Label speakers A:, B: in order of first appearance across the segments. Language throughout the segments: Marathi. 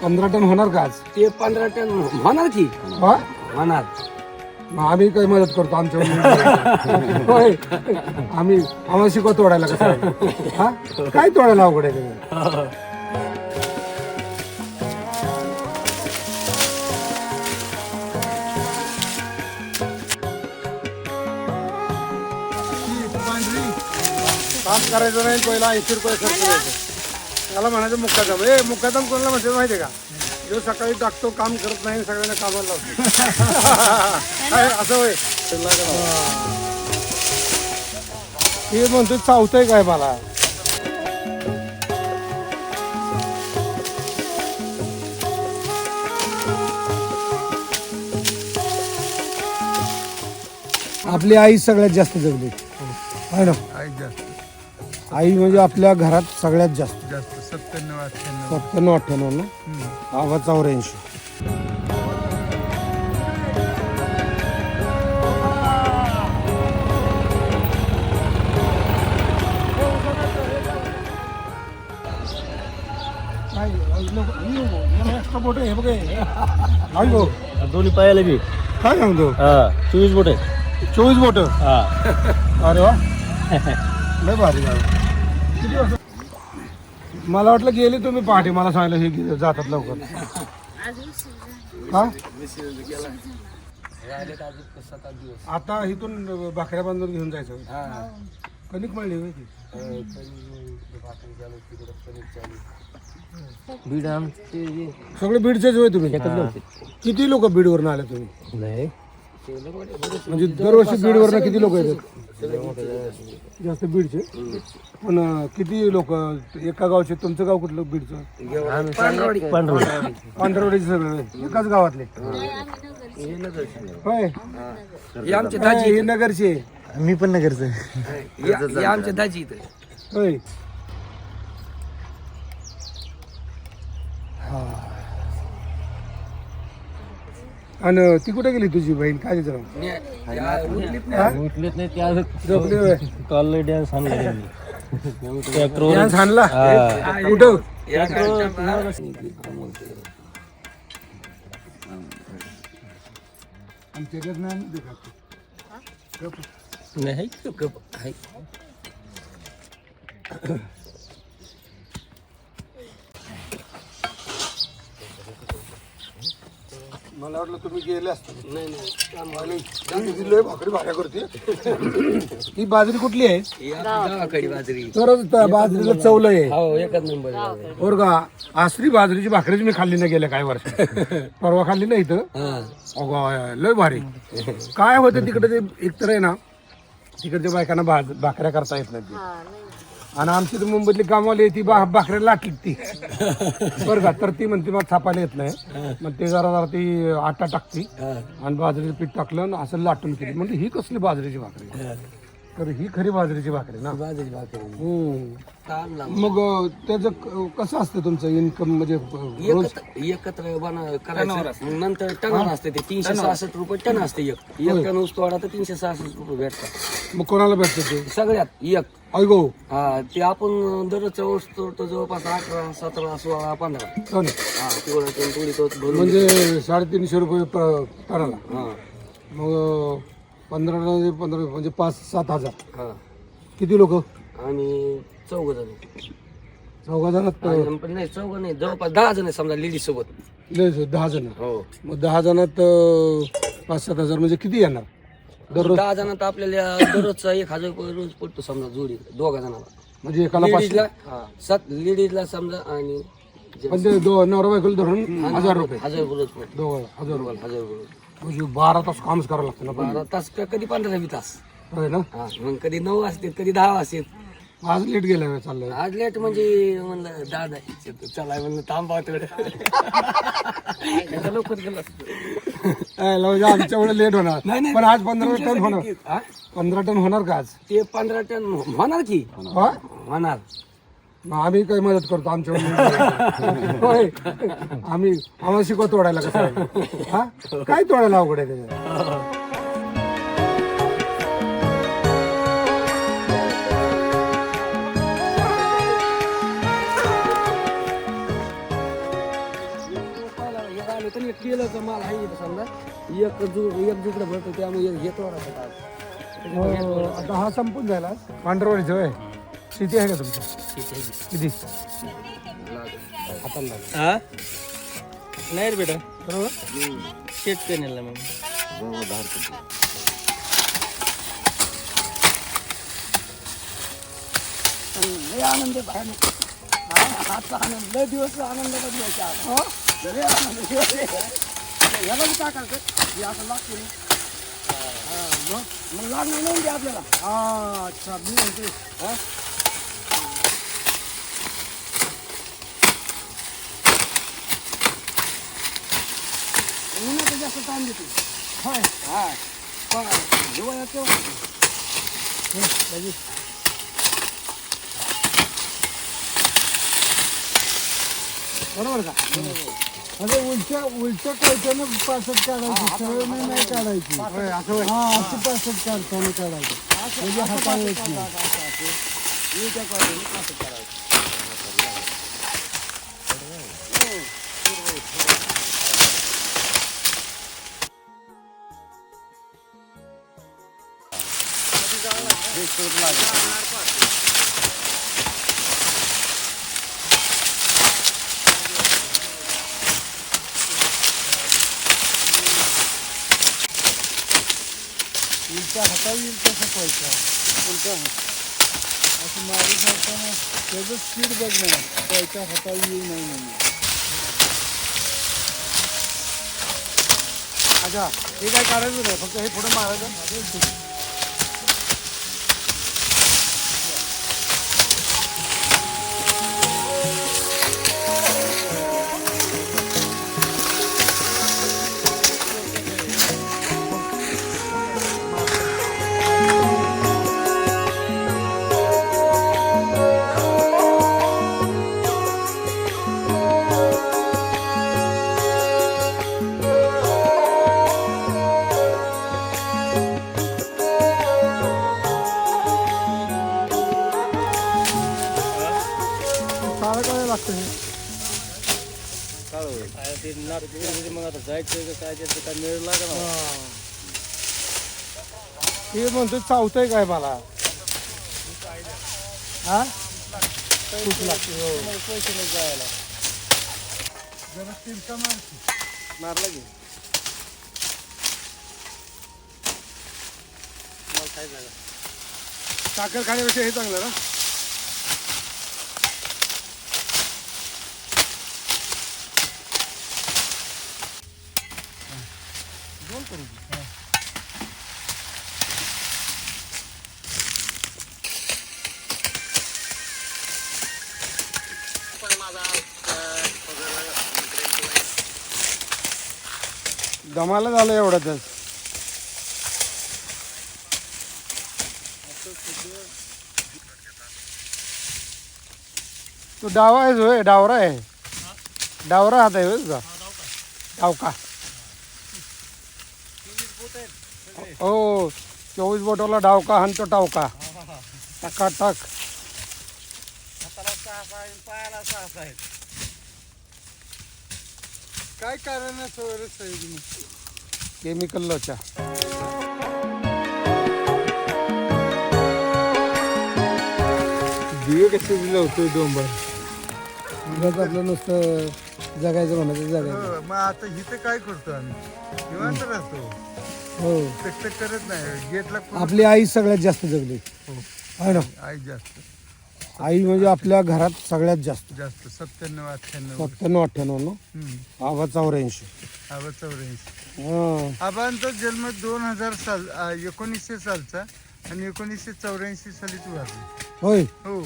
A: 15 टन होणार का आज?
B: ते 15 टन होणार की
A: हा?
B: होणार.
A: मग आम्ही काही मदत करतो आमच्या होय. आम्हाला शिकव तोडायला कसं. हा काय तोडायला अवघड आहे त्याचं? काम करायचं नाही, पहिला 80 रुपये खर्च करायचं. त्याला म्हणायचं मुक्कादम. मुक्कादम कोणाला म्हणते माहिती आहे का? जो सकाळी टाकतो, काम करत नाही, सगळ्यांना कामाला लावतो. काय असं होय? हे म्हणतो चावतंय काय मला. आपली आई सगळ्यात जास्त जगली आहे ना. आई म्हणजे आपल्या घरात सगळ्यात जास्त 97-98 ना. आवाज 84. मोठे हे बघ
C: दोन्ही पायाला बी
A: काय सांगतो.
C: 24 बोट
A: 24 बोट. अरे वा लय भारी गाव. मला वाटलं गेले तुम्ही पहाटे. मला सांगितलं हे जातात लवकर. का आता इथून भाकऱ्या बांधून घेऊन जायचं. कणिक मळली होय ती.
C: बीड आमचे
A: सगळे बीडचेच होय तुम्ही. किती लोक बीडवरून आले तुम्ही?
C: नाही
A: म्हणजे दरवर्षी बीडवरून किती लोक येतात? जास्त बीडचे. पण किती लोक एका गावचे? तुमचं गाव कुठलं बीडचं? पांढरवाडीचे सगळे एकाच गावातले होय.
B: हे आमचे दाजी,
A: हे नगरचे.
C: मी पण नगरचं.
B: हे आमचे दाजी इथे.
A: होय. आणि ती कुठे गेली तुझी बहीण? काय तिचं नाव?
C: उठलेत नाही ते आज
A: झोपली होय.
C: कॉल डान्स आणला
A: डान्स हाणला कुठं?
C: नाही
A: मला वाटलं तुम्ही गेले असते. लय भाकरी भाड्या करते. ही बाजरी कुठली आहे?
B: गावाकडे बाजरी.
A: तरच बाजरीला चवलं आहे.
B: हो एकच नंबर.
A: और का आसरी बाजरीची भाकरीच मी खाल्ली नाही गेल्या काही वर्ष. परवा खाल्ली नाही इथं. अगं लय भारी. काय होतं तिकडे ते एकतर आहे ना, तिकडच्या बायकांना भाकऱ्या करता येत नाही. आणि आमची तर मुंबईतली कामवाली ती भाकऱ्या लाटली ती बरं का. तर ती म्हणते मला थापायला येत नाही. मग ते जरा ती आटा टाकते आणि बाजरीचं पीठ टाकलं आणि असं लाटून केली. म्हणजे ही कसली बाजरीची भाकरी? तर ही खरी बाजरीची भाकरी ना.
B: बाजरी भाकरी.
A: मग त्याचं कसं असतं तुमचं इन्कम? म्हणजे रोज
B: एकत्र करायचं. नंतर टन असते ते 366 रुपये टन असते. एक टन ऊस तोडा तर 366 रुपये भेटतात.
A: मग कोणाला भेटतं ते?
B: सगळ्यात एक.
A: ऐगो
B: हा ते आपण दररोजचा ऊस तोडतो जवळपास 18, 17, 16, 15.
A: हो ना.
B: हा तेवढं टन थोडी तोच भरून.
A: म्हणजे 350 रुपये करायला.
B: हा
A: मग 15 म्हणजे 5-7 हजार.
B: हा
A: किती लोक?
B: आणि 4 जण.
A: 4 जणात
B: पण नाही 4 नाही, जवळपास 10 जण आहे समजा लेडीज सोबत.
A: 10 जण.
B: हो
A: मग 10 जणात 5-7 हजार म्हणजे किती येणार दररोज?
B: 10 जणात आपल्याला दररोजचा 1000 रुपये रोज पडतो समजा जोडी 2 जणाला.
A: म्हणजे एकाला 500.
B: लेडीजला 7 लेडीजला समजा आणि
A: म्हणजे नवरा बायकोला धरून 1000 रुपये.
B: 1000 रुपये रोज पडतो.
A: 1000 रुपये.
B: 1000 रुपये रोज.
A: म्हणजे 12 तास कामच करावं लागतं ना.
B: 12 तास का कधी 15-20 तास.
A: होय ना.
B: हा मग कधी 9 वाजतात कधी 10 वाजतात.
A: आज लेट गेला चाललंय.
B: आज लेट म्हणजे म्हणलं दादा चला म्हणलं थांबा थोडं. लवकर गेला
A: म्हणजे आमच्यामुळे लेट होणार. पण आज 15 टन होणार.
B: हा
A: 15 टन होणार का आज?
B: ते 15 टन होणार की
A: हा?
B: होणार.
A: मग आम्ही काही मदत करतो आमच्यामुळे. होय. आम्हाला शिकव तोडायला कसं. हा काय तोडायला अवघड आहे त्याच्यात?
B: किलोचा माल आहे इथं समजा एक जुकडं भरतो त्यामुळे हे तोडायचं काम.
A: आता हा संपून झाला पांढरवाडीचं होय. शेती आहे का तुमची? किती?
B: हाताला लागेल.
C: हा नाही रे बेटा
A: बरोबर.
C: शेत पेनेला मग
B: लय आनंद आहे बाहेर. आजचा आनंद लय दिवस आनंदाचा दिवस आहे. लय आनंद दिवस आहे. याला बी टाकायचं हे असं लागतो ना. मग लागणार नाही ते आपल्याला.
A: अच्छा मी म्हणते
B: हा? उन्हाचं जास्त टाइम देतो.
A: होय.
B: हा हिवाळ्यात तेव्हा
A: बरोबर का? म्हणजे उलट्या कोयत्यानं पासष्ट काढायची सरळ नाही काढायची. होय, असं होय. हा अशी पासष्ट काढताना काढायची म्हणजे हातावर येत नाही. उलट्या हातावर येईल तसं कोयता उलट्या असं मारी करताना त्याचं स्पीड बघणार कोयता हातावर येईल नाही म्हणून. अच्छा हे काय काढायचं नाही फक्त हे पुढे मारायचं. सारं काय लागतं हे
C: ते नागपूर मग आता जायचं का काय त्याचं काय मेळ लागला.
A: हे म्हणतो चावतंय काय मला हा खूप लागते.
C: पैसे नाही जायला
A: जरा तिरका मारते
C: मारला की मला काय झालं.
A: साखर खाण्यापेक्षा हे चांगलं ना. दमाला झालं एवढ्यातच. तो डावा आहे जो डावरा आहे. डावरा हात आहे होय तुझा. डावका हो 24 बोटाला डावका हाणतो टावका टकाटक.
C: पायाला सहा आहेत.
A: काय कारण केमिकल लोचा. दिवे कसे लावतोय डोंबर आपलं नुसतं जगायचं म्हणायचं जगायचं.
D: मग आता इथे काय करतो आम्ही निवांत राहतो.
A: हो
D: टकटक करत नाही गेटला
A: आपली आई सगळ्यात जास्त जगली आहे ना.
D: आई जास्त
A: आई म्हणजे आपल्या घरात सगळ्यात जास्त
D: जास्त 97-98
A: 97-98 ना. आबा 84.
D: आबा 84.
A: हा
D: आबांचा जन्म 2000 साल 1900 सालचा आणि 1984 सालीच वारली.
A: होय.
D: हो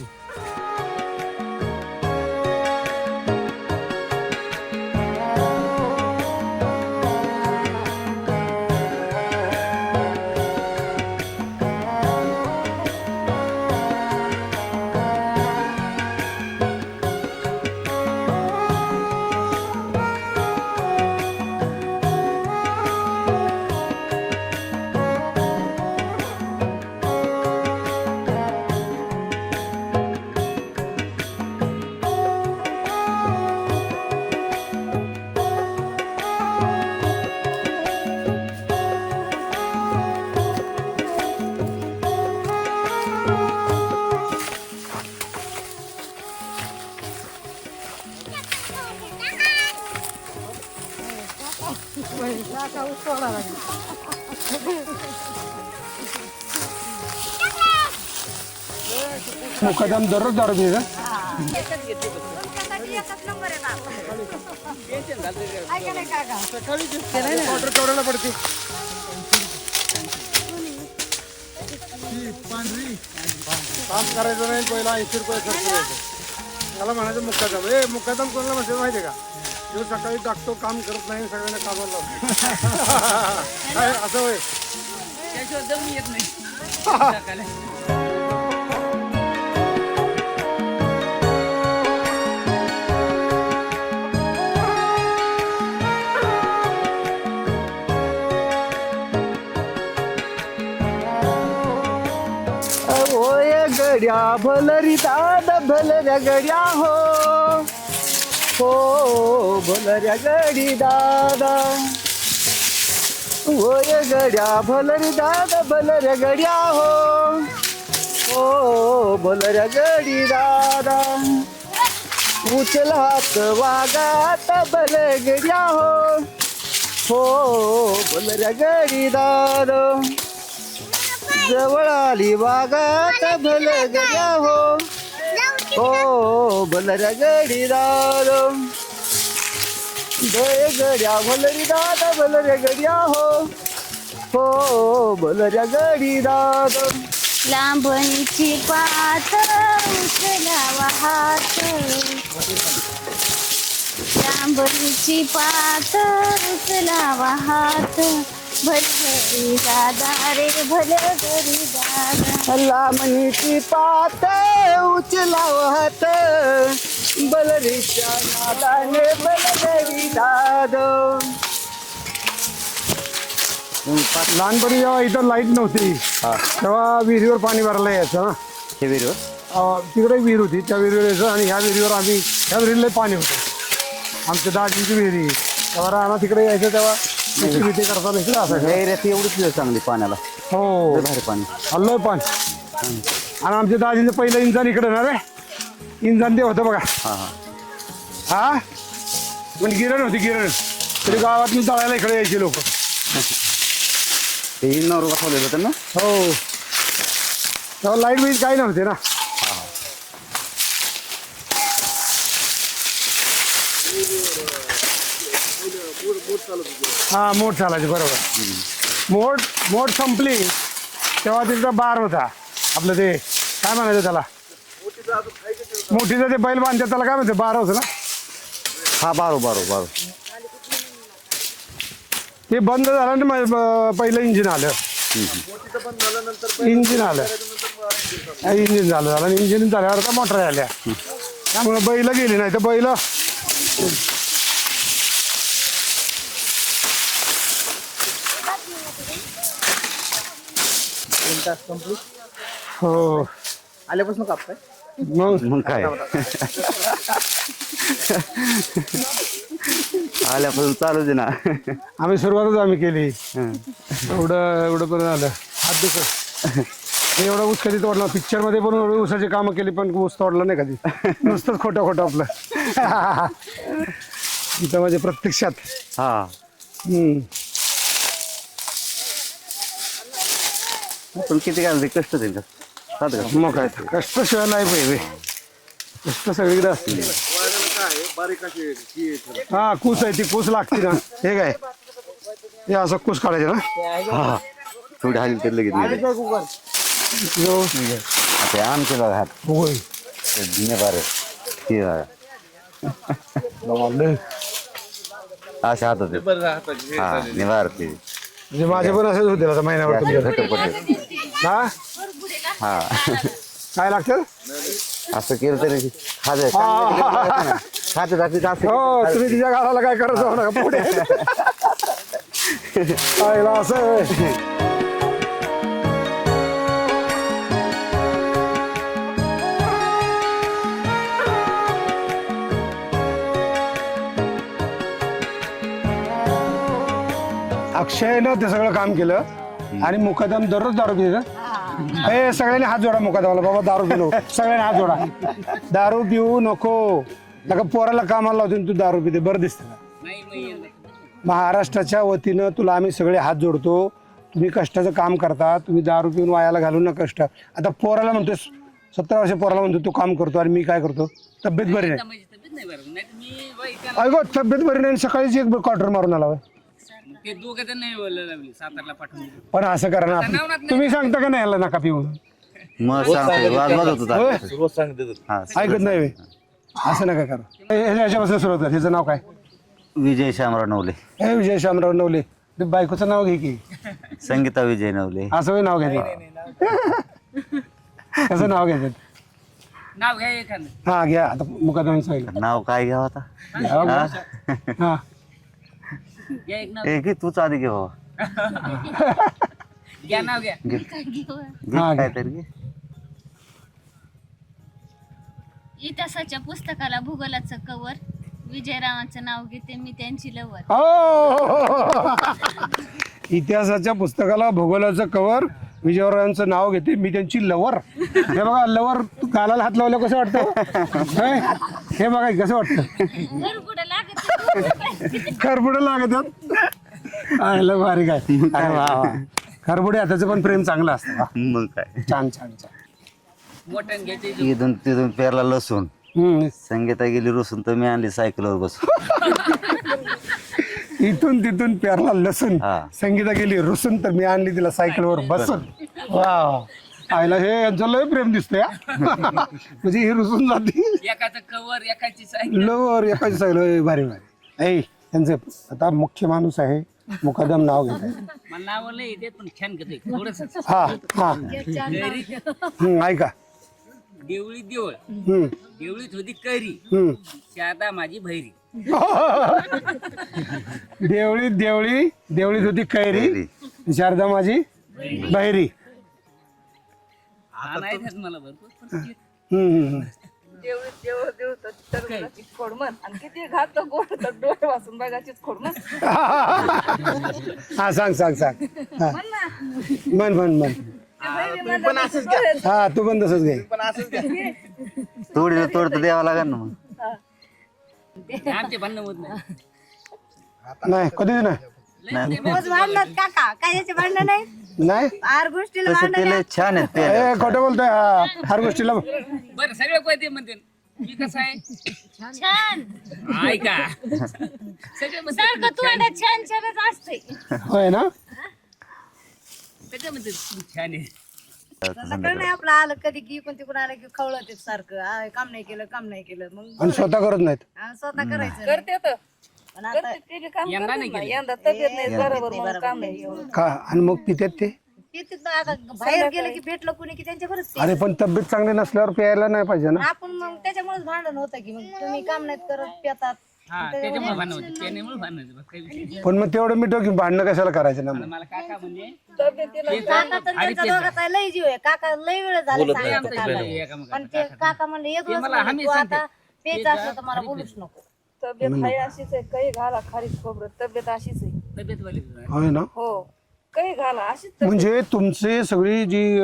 A: मुकादम दररोज दारू पिते का? ऑर्डर केवढ्याला पडते?
D: पांढरी
A: काम करायचं नाही पहिला 80 रुपये खर्च करायचं. त्याला म्हणायचं मुक्कादम. मुक्कादम कोणाला म्हणते माहिती आहे का? जो सकाळी टाकतो काम करत नाही सगळ्यांना कामाला लावतो. काय असं होय?
B: होय गड्या भलरी दादा भलऱ्या गड्या हो भलऱ्या गडी दादा होय गड्या भलरी दादा भलऱ्या गड्या हो भलऱ्या गडी दादा उचलात वागात भल गड्या हो भलऱ्या गडी दादा जवळ आली वागात भल गड्या हो भलऱ्या गडी दादा जय गड्या भलरी दादा भलऱ्या गड्या हो भलऱ्या गडी दादा
E: लांबणीची पात उचलावा हात लांबणीची पात उचलावा हात भलगरी दादा रे भलगरी दादा
B: लांबणीची पात उचलाव हात बलरीच्या नादाने बलगडी दादा
A: लहानपणी जेव्हा इथं लाईट नव्हती तेव्हा विहिरीवर पाणी भरायला यायचं ना.
B: हे विरोध
A: तिकडे विहीर होती, त्या विहिरीवर यायचं आणि ह्या विहिरीवर आम्ही ह्या विहिरीला पाणी होतं. आमच्या दाजीची विहिरी तेव्हा राहणार तिकडे यायचं तेव्हा भीती करताना इकडे असायचं.
B: गैऱ्यात एवढीच चांगली पाण्याला
A: हो
B: भारी पाणी
A: हल्लोय पण. आणि आमच्या दाजीचं पहिलं इंजन इकडे ना रे, इंजन ते होतं बघा. हा म्हणजे गिरण होती गिरण, तरी गावात तळायला इकडे यायचे लोक.
B: ते इंजनावर बसवलेलं होतं ना.
A: हो तेव्हा लाईट बीट काही नव्हते ना. हा मोठ चालायची बरोबर. मोठ संपली तेव्हा तिथला बार होता आपलं ते काय म्हणायचं त्याला, मोठीचं ते बैल बांधतात त्याला काय म्हणते, बार होतं ना.
B: हा बारो
A: ते बंद झालं ना पहिलं इंजिन आलं. इंजिन आलं आणि इंजिन झाल्यावर आता मोटर आल्या. त्यामुळे बैल गेली नाही तर बैल हो
B: आल्यापासून कापताय
A: मग
B: काय आल्यापासून चालू दे ना.
A: आम्ही सुरुवातच आम्ही केली. एवढं पण झालं हात दुखत. एवढा ऊस कधी तोडला, पिक्चर मध्ये पण ऊसाची कामं केली पण ऊस तोडला नाही कधी. नुसतंच खोटं आपलं. इथं म्हणजे प्रत्यक्षात
B: हा पण किती काय कष्ट देईल का.
A: मग काय कष्ट शिवाय नाही पाहिजे. कष्ट सगळीकडे असतील. हा कूस आहे, ती कूस लागते ना. हे काय हे असं कूस काढायचं ना.
B: हा थोडी हाली तर लगेच आमचे बघा हात
A: होय
B: बार अशा हात होते. हा निवारते
A: म्हणजे माझे पण असेच होते आता महिन्यावर तुमच्या. हा
B: हा
A: काय लागतं.
B: असं केलं तरी खाते
A: हो तुम्ही तिच्या गावाला काय करत जाऊ नका पुढे. असं आहे. अक्षयनं ते सगळं काम केलं आणि मुकादम दररोज दारू पिते. हे सगळ्यांनी हात जोडा मुकादमाला, बाबा दारू पिलो. सगळ्यांनी हात जोडा. दारू पिऊ नको नका पोराला कामाला लावतो तू दारू पिते बरं दिसतं. महाराष्ट्राच्या वतीनं तुला आम्ही सगळे हात जोडतो. तुम्ही कष्टाचं काम करता, तुम्ही दारू पिऊन वायाला घालू नका कष्ट. आता पोराला म्हणतोय 17 वर्ष पोराला म्हणतो तू काम करतो आणि मी काय करतो? तब्येत बरी नाही.
C: माझी तब्येत नाही बरं नाही मी बाई त्याला
A: अगो तब्येत बरी नाही, सकाळीच एक क्वार्टर मारून आला होय.
C: ते दोघं तर नाही बोलायला लागले सातारला पाठवून दिलं.
A: पण असं करा ना, तुम्ही सांगता का नाही याला नका पिऊन?
F: मग सांगतो वाजवत होता
A: होय?
C: रोज सांगते
F: हा
A: ऐकत नाही होय? असं नका करा. ह्याच्यापासून सुरुवात कर. ह्याचं नाव काय?
F: विजय शामराव नवले,
A: हे विजय शामराव नवले. ते बायकोचं नाव घे की.
F: संगीता विजय नवले.
A: असं होय नाव घ्यायचं? कसं नाव घ्यायचं?
C: नाव घ्या एखादं.
A: हा घ्या. आता मुकादम सांगितलं.
F: नाव काय घ्यावं आता?
A: हा
C: घ्या एक नाव
F: ए घे तूच आधी घे बाबा.
C: घ्या नाव घ्या.
F: घे
A: हा, घे.
F: काहीतरी घे.
E: इतिहासाच्या पुस्तकाला भूगोलाचं कवर, विजयरावांचं नाव घेते मी त्यांची लवर.
A: हो. इतिहासाच्या पुस्तकाला भूगोलाचं कवर, विजयरावांचं नाव घेते मी त्यांची लवर. हे बघा लवर गालाला हात लावलं कसं वाटतं? होय? हे बघा कसं वाटतं?
E: पुढे लागत
A: खरबुडे लागत आयला भारी काय. अरे वा वा. खरबुडे हाताचं पण प्रेम चांगलं असतं. वा.
F: मग काय
A: छान छान छान.
C: मोठ्यानं घ्यायचे
F: इथून तिथून पेरला लसूण,
A: हम्म.
F: संगीता गेली रुसून तर मी आणली सायकलवर बसून.
A: इथून तिथून पेरला लसूण,
F: हा.
A: संगीता गेली रुसून तर मी आणली तिला सायकलवर बसून. वा आईला हे यांचं लय प्रेम दिसतंय हा. म्हणजे ही रुसून जाते
C: एकाचं कवर एकाची सायकल.
A: लवर एकाची सायकल. भारी भारी. ऐ त्यांचं आता मुख्य माणूस आहे, मुकादम नाव घेत आहे.
C: मला नाव लय येते पण छान घेते थोडस.
A: हा हा ऐका.
C: देवळी देवळ,
A: हम्म
C: देवळीत होती कैरी,
A: हम्म.
C: शारदा माझी भैरी.
A: देवळीत देवळी, देवळीत होती कैरी, शारदा माझी बहिरी.
C: हा नाही येत मला भरपूर पण
A: हम्म.
B: खोडमन आणि किती घात गोड तर डोळे वाचून बघाचीच खोडमन.
A: हा सांग सांग सांग. हा. म्हण म्हण म्हण. हा तू पण तसंच घे.
F: तोडीला तोडतं द्यावं लागेल ना मग.
C: आमचे भांडण होत नाही.
A: नाही कधीच नाही.
B: रोज भांडणात काका काय याचे भांडण नाही
A: नाही
B: आर गोष्टीला
F: तसं
B: भांडण
F: केलं छान आहेत ते.
A: ए खोटं बोलतोय. हा हर गोष्टीला
C: बरं सगळं काय ते म्हणते मी कसं आहे
E: छान.
C: ऐका सगळे म्हणते
E: सारखं तू छान छानच असते.
A: होय ना.
C: सगळे म्हणते तू छान आहे.
B: सगळं नाही आपलं आलं कधी की पण तिकडून आलं की खवळत येत सारखं काम नाही केलं काम नाही केलं मग
A: आणि स्वतः करत नाहीत.
B: स्वतः करायचं करते पण आता
C: यंदा नाही केलं.
B: यंदा तब्येत नाही बरोबर मग काम नाही
A: का आणि मग पित्यात ते.
B: तिथं आता बाहेर गेलं की भेटलं कुणी की त्यांच्या बरंच
A: अरे पण तब्येत चांगली नसल्यावर प्यायला नाही पाहिजे ना.
B: आपण मग त्याच्यामुळेच भांडण होतं की मग तुम्ही काम नाहीत करत पितात
C: हा त्याच्यामुळे भांडण होते त्याच्यामुळे भांडण होते बस काही विषय नाही.
A: पण मग तेवढं मिठव की भांडणं कशाला करायचं ना मग.
C: मला काका म्हणजे
B: काका तर त्यांचा दोघाचा लय जीव आहे काका लय वेळ झाला सांगायचं काकाला. पण ते काका म्हणले एक दिवस म्हणले, तू आता प्यायचं असलं तर मला बोलूच नको. तब्येत आहे अशीच आहे काही घाला खारीच खोबरं तब्येत अशीच आहे
C: तब्येत वाली
A: होय ना.
B: हो काही घाला अशीच
A: म्हणजे तुमचे सगळी जी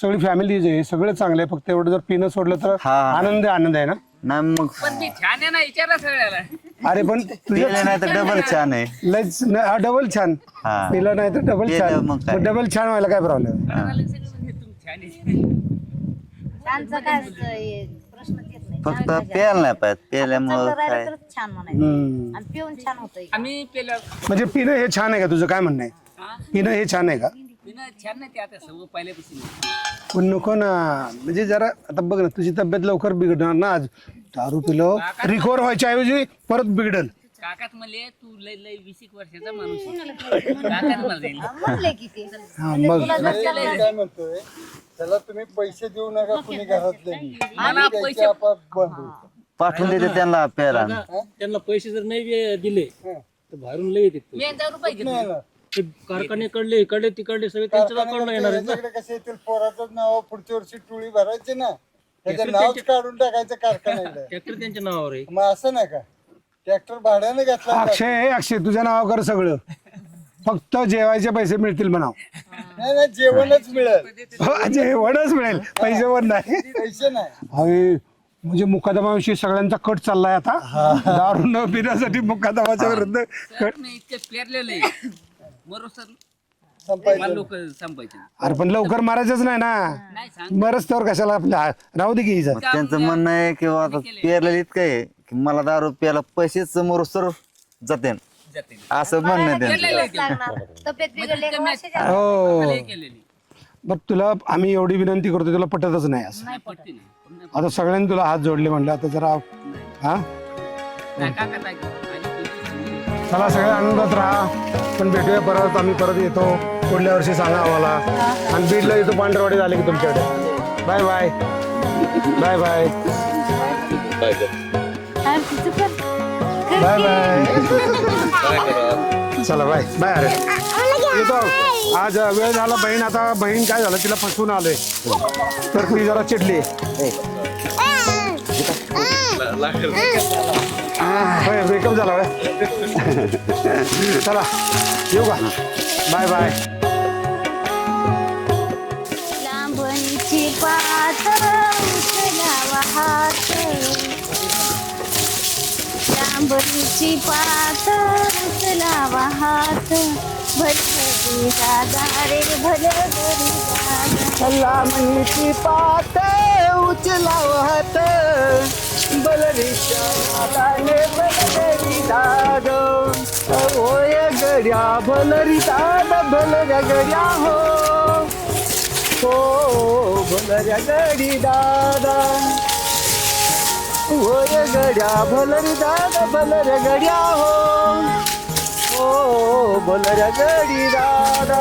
A: सगळी फॅमिली जे आहे, सगळं चांगलं आहे. फक्त एवढं जर पिणं सोडलं तर
F: हा.
A: आनंद आनंद आहे ना.
F: नाही मग
C: पण ती छान आहे ना विचारा सगळ्याला.
A: अरे पण तुझ्या
F: पिलं नाही तर डबल छान आहे.
A: लयच डबल छान.
F: हा.
A: पिलं नाही तर डबल
F: पिलं
A: छान.
F: मग काय.
A: डबल छान व्हायला काय प्रॉब्लेम.
C: सगळे म्हणते तुम्ही छान आहे.
B: छानचं काय प्रश्नच येत नाही
F: फक्त प्यायला नाही पाहिजे. प्यायल्यामुळं
B: चांगलं
F: काय
B: राहिलं तरच छान म्हणायचं आणि पिऊन छान होतंय
C: आम्ही पेल्या
A: म्हणजे पिणं हे छान आहे का? तुझं काय म्हणणं आहे? पिणं हे छान आहे का?
C: पिणं छान नाही ते आता सगळं पहिल्यापासून.
A: पण नको ना. म्हणजे जरा आता बघ ना तुझी तब्येत लवकर बिघडणार ना. आज दारू पिलो रिकवर व्हायच्या ऐवजी परत बिघडल.
C: काकाच म्हणले तू लय लय 20 वर्षाचा माणूस आहे. काकाच म्हणले
B: म्हणले की ते
A: हा मग
D: काय म्हणतोय त्याला तुम्ही पैसे देऊ नका कुणी घरातले
C: मला पैसे
F: पाठवून देते त्यांना प्यायला.
G: त्यांना पैसे जर नाही दिले तर बाहेरून लय येते
C: मी यांच्यावर पाहिजे
G: ते कारखान्याकडले इकडले तिकडले सगळे त्यांच्या अकाउंटला येणार आहेत ना.
D: कसे येतील पोराचं नाव पुढच्या वर्षी टोळी भरायची ना त्याचं नावच काढून टाकायचं कारखान्याला.
G: ट्रॅक्टर त्यांच्या नावावर आहे.
D: मग असं नाही का ट्रॅक्टर भाड्याने घेतला
A: अक्षय तुझ्या नावावर कर सगळं. फक्त जेवायचे पैसे मिळतील म्हणाव.
D: नाही नाही जेवणच मिळेल
A: जेवणच मिळेल पैसे पण नाही.
D: पैसे नाही.
A: अरे म्हणजे मुकादमाविषयी सगळ्यांचा कट चाललाय आता दारू न पिण्यासाठी मुकादमाच्या विरुद्ध कट.
C: मी इतके पेरलेलं आहे मरो सर लोक संपायचे
A: अरे पण लवकर मारायचंच नाही ना,
C: नाही सांग
A: मरच तर कशाला आपल्या राहू दे की इजा.
F: मग त्यांचं म्हणणं आहे की आता पेरलेलं इतकं आहे की मला दारू प्यायला पैसेच समोर सर जाते
C: जाते
F: असं म्हणणं आहे त्यांचं.
B: दिवस लागणार तब्येत बिघडली एका वर्षाच्या
A: हो
C: केलेली
A: बट तुला आम्ही एवढी विनंती करतो, तुला पटतच नाही असं.
C: नाही पटते नाही
A: आता सगळ्यांनी तुला हात जोडले म्हणले, आता जरा हा
C: काका काय करतो
A: चला सगळे आनंदात राहा. पण भेटूया परत, आम्ही परत येतो पुढल्या वर्षी, सांगा आम्हाला. आणि बीडला येतो पांढरवाडी झाले की तुमच्याकडे. Bye bye bye bye bye bye. चला बाय बाय. अरे येतो आज वेळ झाला. बहीण आता बहीण काय झालं, तिला फसवून आलोय तर ती जरा चिडली. ब्रेकअप झाला होय. चला येऊ का, बाय बाय.
E: लांबणीची पात उचलावा हात, लांबणीची पात उचलावा हात, भलभली दादा रे भलभली दादा.
H: लांबणीची पात उचलावा हात, बलरीच्या नादाने बलरी दाद. होय गड्या भलरी दाद, भलऱ्या गड्या हो हो, भलऱ्या गडी दादा. होय गड्या भलरी दाद, भलऱ्या गड्या हो हो, भलऱ्या गडी दादा.